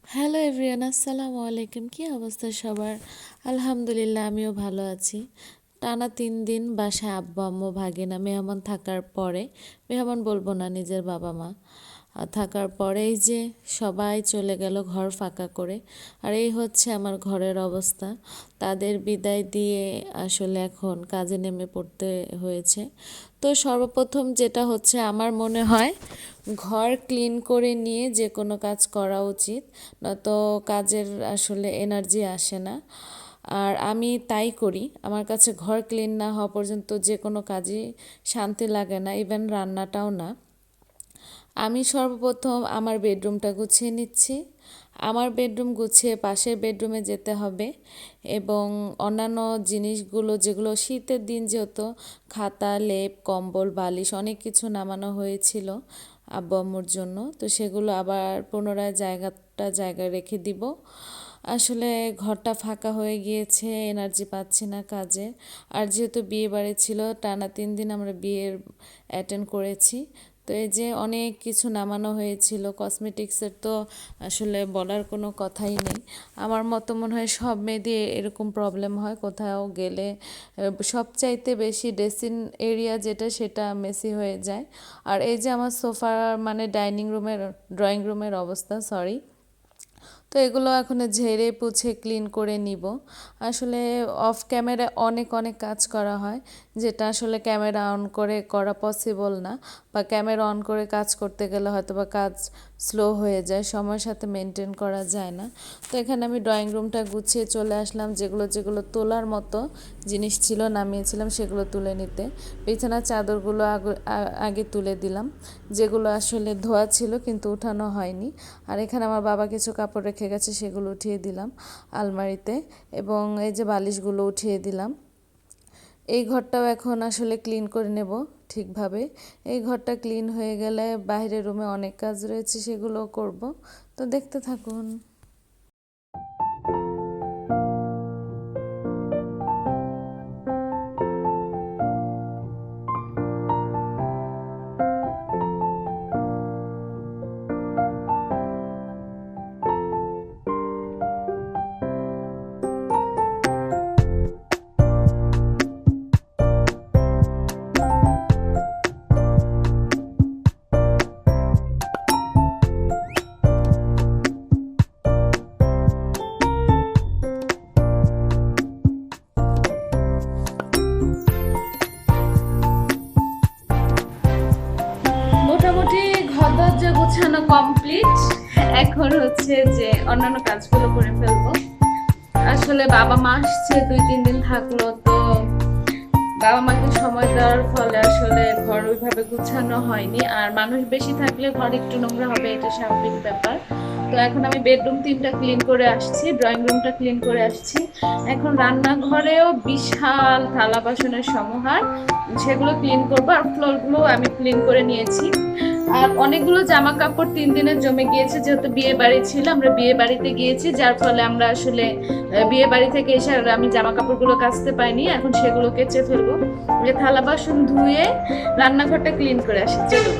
Hello everyone, আসসালামু আলাইকুম। কী অবস্থা সবার? আলহামদুলিল্লাহ, আমিও ভালো আছি। টানা 3 দিন বাসায় আব্বু আম্মু ভাগিনা মেহমান থাকার পরে, মেহমান বলবো না, নিজের বাবা মা থাকার পরে এই যে সবাই চলে গেল ঘর ফাঁকা করে। আর এই হচ্ছে আমার ঘরের অবস্থা। তাদের বিদায় দিয়ে আসলে এখন কাজে নেমে পড়তে হয়েছে। তো সর্বপ্রথম যেটা হচ্ছে, আমার মনে হয় ঘর ক্লিন করে নিয়ে যে কোনো কাজ করা উচিত, নয়তো কাজের আসলে এনার্জি আসে না। আর আমি তাই করি, আমার কাছে ঘর ক্লিন না হওয়া পর্যন্ত যে কোনো কাজই শান্তি লাগে না, ইভেন রান্নাটাও না। আমি সর্বপ্রথম আমার বেডরুমটা গুছিয়ে নিচ্ছি। আমার বেডরুম গুছিয়ে পাশের বেডরুমে যেতে হবে এবং অন্যান্য জিনিসগুলো, যেগুলো শীতের দিন যেহেতু খাতা, লেপ, কম্বল, বালিশ অনেক কিছু নামানো হয়েছিল আব্বু আম্মুর জন্য, তো সেগুলো আবার পুনরায় জায়গায় রেখে দিব। আসলে ঘরটা ফাঁকা হয়ে গিয়েছে, এনার্জি পাচ্ছি না কাজে। আর যেহেতু বিয়ে বাড়ি ছিল, টানা 3 দিন আমরা বিয়ের অ্যাটেন্ড করেছি, তো এই যে অনেক কিছু নামানো হয়েছিল কসমেটিক্সের, তো আসলে বলার কোনো কথাই নেই। আমার মতো মনে হয় সব মেয়েদের এরকম প্রবলেম হয় কোথাও গেলে। সবচাইতে বেশি ড্রেসিং এরিয়া যেটা, সেটা মেসি হয়ে যায়। আর এই যে আমার সোফা, মানে ড্রয়িং রুমের অবস্থা, সরি। তো এগুলো এখন ঝেড়ে পুছে ক্লিন করে নিব। আসলে অফ ক্যামেরায় অনেক অনেক কাজ করা হয়, যেটা আসলে ক্যামেরা অন করে করা পসিবল না, বা ক্যামেরা অন করে কাজ করতে গেলে হয়তো বা কাজ স্লো হয়ে যায়, সময়ের সাথে মেনটেন করা যায় না। তো এখানে আমি ড্রয়িং রুমটা গুছিয়ে চলে আসলাম। যেগুলো যেগুলো তোলার মতো জিনিস ছিল নামিয়েছিলাম, সেগুলো তুলে নিতে। বিছানার চাদরগুলো আগে তুলে দিলাম, যেগুলো আসলে ধোয়া ছিল কিন্তু উঠানো হয়নি। আর এখানে আমার বাবা কিছু কাপড় রেখে গেছে, সেগুলো উঠিয়ে দিলাম আলমারিতে, এবং এই যে বালিশগুলো উঠিয়ে দিলাম। এই ঘরটাও এখন আসলে ক্লিন করে নেব ঠিকভাবে। এই ঘরটা ক্লিন হয়ে গেলে বাইরের রুমে অনেক কাজ রয়েছে, সেগুলো করব। তো দেখতে থাকুন। মোটামুটি ঘর দরজা গোছানো কমপ্লিট। এখন হচ্ছে যে অন্যান্য কাজগুলো করে ফেলবো। আসলে বাবা মা আসছে, 2-3 দিন থাকলো, তো বাবা মাকে সময় দেওয়ার ফলে আসলে ঘর ওইভাবে গুছানো হয়নি। আর মানুষ বেশি থাকলে ঘর একটু নোংরা হবে, এটা স্বাভাবিক ব্যাপার। তো এখন আমি বেডরুম 3টা ক্লিন করে আসছি, ড্রয়িং রুমটা ক্লিন করে আসছি। এখন রান্নাঘরেও বিশাল থালা বাসনের সমাহার, সেগুলো ক্লিন করবো। আর ফ্লোরগুলো আমি ক্লিন করে নিয়েছি। আর অনেকগুলো জামা কাপড় 3 দিনের জমে গিয়েছে, যেহেতু বিয়ে বাড়ি ছিল, আমরা বিয়ে বাড়িতে গিয়েছি, যার ফলে আমরা আসলে বিয়ে বাড়ি থেকে এসে আমি জামা কাপড়গুলো কাচতে পাইনি। এখন সেগুলো কেচে ফেলবো। থালা বাসন ধুয়ে রান্নাঘরটা ক্লিন করে আসি, চলো।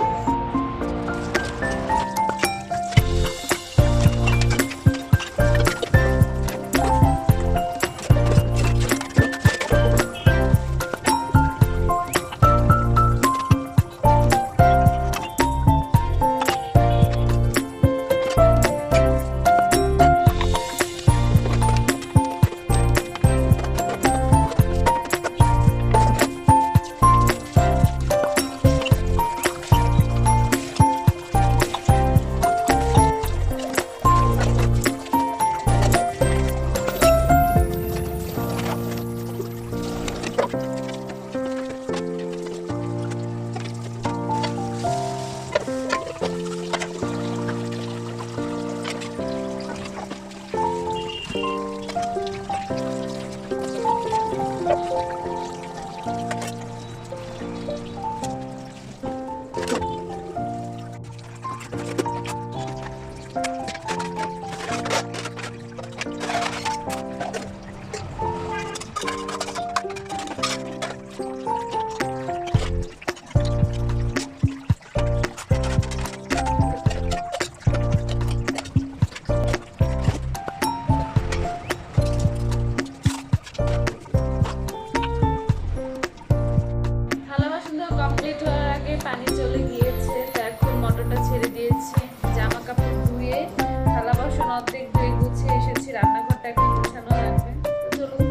অর্ধেক ধুয়ে গুছিয়ে এসেছি, রান্নাঘরটা এখন গুছানো লাগবে। তো চলুন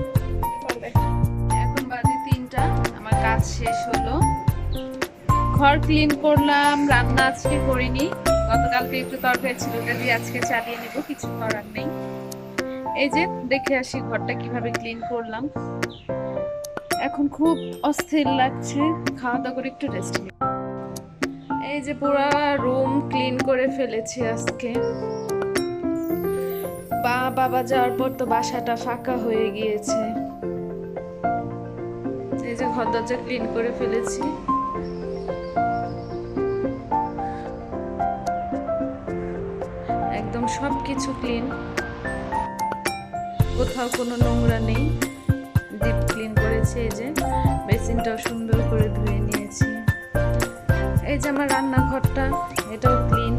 এখন বাজে 3টা, আমার কাজ শেষ হলো। ঘর ক্লিন করলাম, রান্না আজকে করিনি, গতকালকে একটু তরকারি ছিল, ওটা দিয়ে আজকে চালিয়ে নিব, কিছু করার নেই। এই যে দেখে আসি ঘরটা কিভাবে ক্লিন করলাম। এখন খুব অস্থির লাগছে, খাওয়া দাওয়া করে একটু রেস্ট নিই। এই যে পুরো রুম ক্লিন করে ফেলেছি আজকে। বাবা যাওয়ার পর তো বাসাটা ফাঁকা হয়ে গিয়েছে। এই যে ঘর দরজা ক্লিন করে ফেলেছি। একদম সবকিছু ক্লিন, কোথাও কোনো নোংরা নেই, ডিপ ক্লিন করেছি। এই যে বেসিনটাও সুন্দর করে ধুয়ে নিয়েছি। এই যে আমার রান্নাঘরটা, এটাও ক্লিন,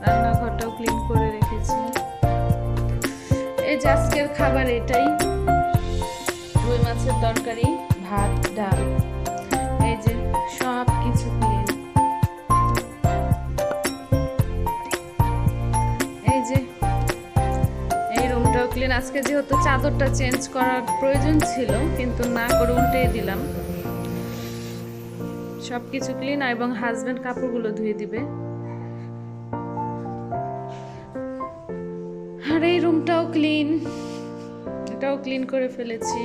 রান্নাঘরটাও ক্লিন করে রেখেছি। এই যে আজকের খাবার এটাই, রুই মাছের তরকারি, ভাত, ডাল। এই যে সব কিছু ক্লিন। এই যে এই রুমটাও ক্লিন। আজকে যেহেতু চাদরটা চেঞ্জ করার প্রয়োজন ছিল, কিন্তু না করে উল্টে দিলাম। সবকিছু ক্লিন, এবং হাজবেন্ড কাপড়গুলো ধুয়ে দিবে। আর এই রুমটাও ক্লিন, এটাও ক্লিন করে ফেলেছি।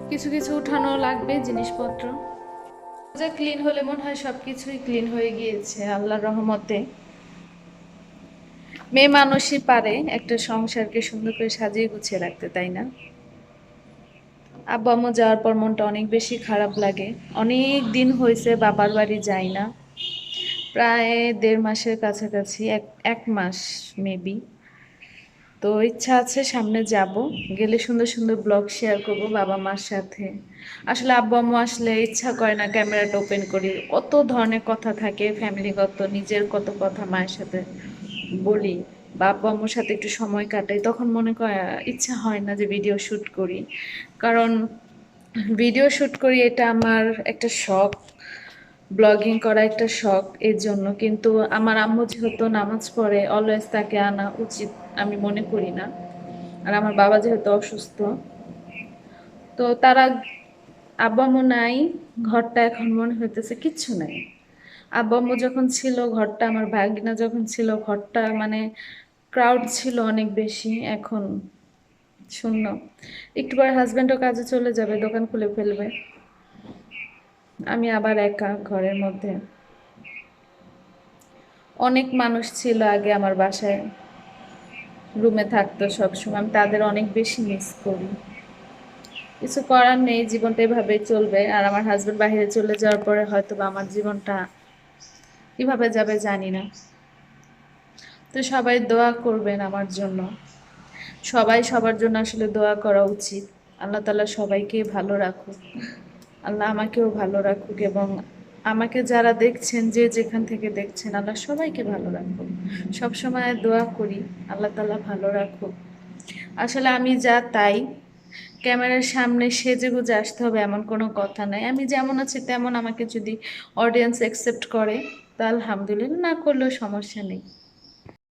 কিছু কিছু উঠানো লাগবে জিনিসপত্র। যা ক্লিন হলে মনে হয় সবকিছুই ক্লিন হয়ে গিয়েছে আল্লাহর রহমতে। মেয়ে মানুষই পারে একটা সংসারকে সুন্দর করে সাজিয়ে গুছিয়ে রাখতে, তাই না? আব্বু আম্মু যাওয়ার পর মনটা অনেক বেশি খারাপ লাগে। অনেক দিন হয়েছে বাবার বাড়ি যাই না, প্রায় 1.5 মাসের কাছাকাছি, এক মাস মেবি। তো ইচ্ছা আছে সামনে যাব, গেলে সুন্দর সুন্দর ব্লগ শেয়ার করব বাবা মার সাথে। আসলে আব্বু আম্মু আসলে ইচ্ছা করে না ক্যামেরাটা ওপেন করি, কত ধরনের কথা থাকে ফ্যামিলিগত, নিজের কত কথা মায়ের সাথে বলি, বা আব্বু আম্মুর সাথে একটু সময় কাটাই, তখন মনে করে ইচ্ছা হয় না যে ভিডিও শ্যুট করি। কারণ ভিডিও শ্যুট করি, এটা আমার একটা শখ, ব্লগিং করা একটা শখ, এর জন্য। কিন্তু আমার আম্মু যেহেতু নামাজ পড়ে, অলওয়েজ তাকে আনা উচিত আমি মনে করি না। আর আমার বাবা যেহেতু অসুস্থ, তো তারা, আব্বু আম্মু নাই, ঘরটা এখন মনে হইতেছে কিচ্ছু নাই। আব্বু আম্মু যখন ছিল, ঘরটা, আমার ভাগিনা যখন ছিল, ঘরটা মানে ক্রাউড ছিল অনেক বেশি, এখন শূন্য। একটু পরে হাজব্যান্ডও কাজে চলে যাবে, দোকান খুলে ফেলবে, আমি আবার একা ঘরের মধ্যে। অনেক মানুষ ছিল আগে আমার বাসায়, রুমে থাকতো সবসময়, আমি তাদের অনেক বেশি মিস করি। কিছু করার নেই, জীবনটা এভাবেই চলবে। আর আমার হাজবেন্ড বাইরে চলে যাওয়ার পরে হয়তো বা আমার জীবনটা কিভাবে যাবে জানি না। তো সবাই দোয়া করবেন আমার জন্য, সবাই সবার জন্য আসলে দোয়া করা উচিত। আল্লাহ তাআলা সবাইকে ভালো রাখুক, আল্লাহ আমাকেও ভালো রাখুক, এবং আমাকে যারা দেখছেন, যে যেখান থেকে দেখছেন, আল্লাহ সবাইকে ভালো রাখুক। সবসময় দোয়া করি আল্লাহ তাআলা ভালো রাখুক। আসলে আমি যা তাই, ক্যামেরার সামনে সেজে গুজে আসতে হবে এমন কোনো কথা নাই। আমি যেমন আছি তেমন, আমাকে যদি অডিয়েন্স অ্যাকসেপ্ট করে তা আলহামদুলিল্লাহ, না করলেও সমস্যা নেই।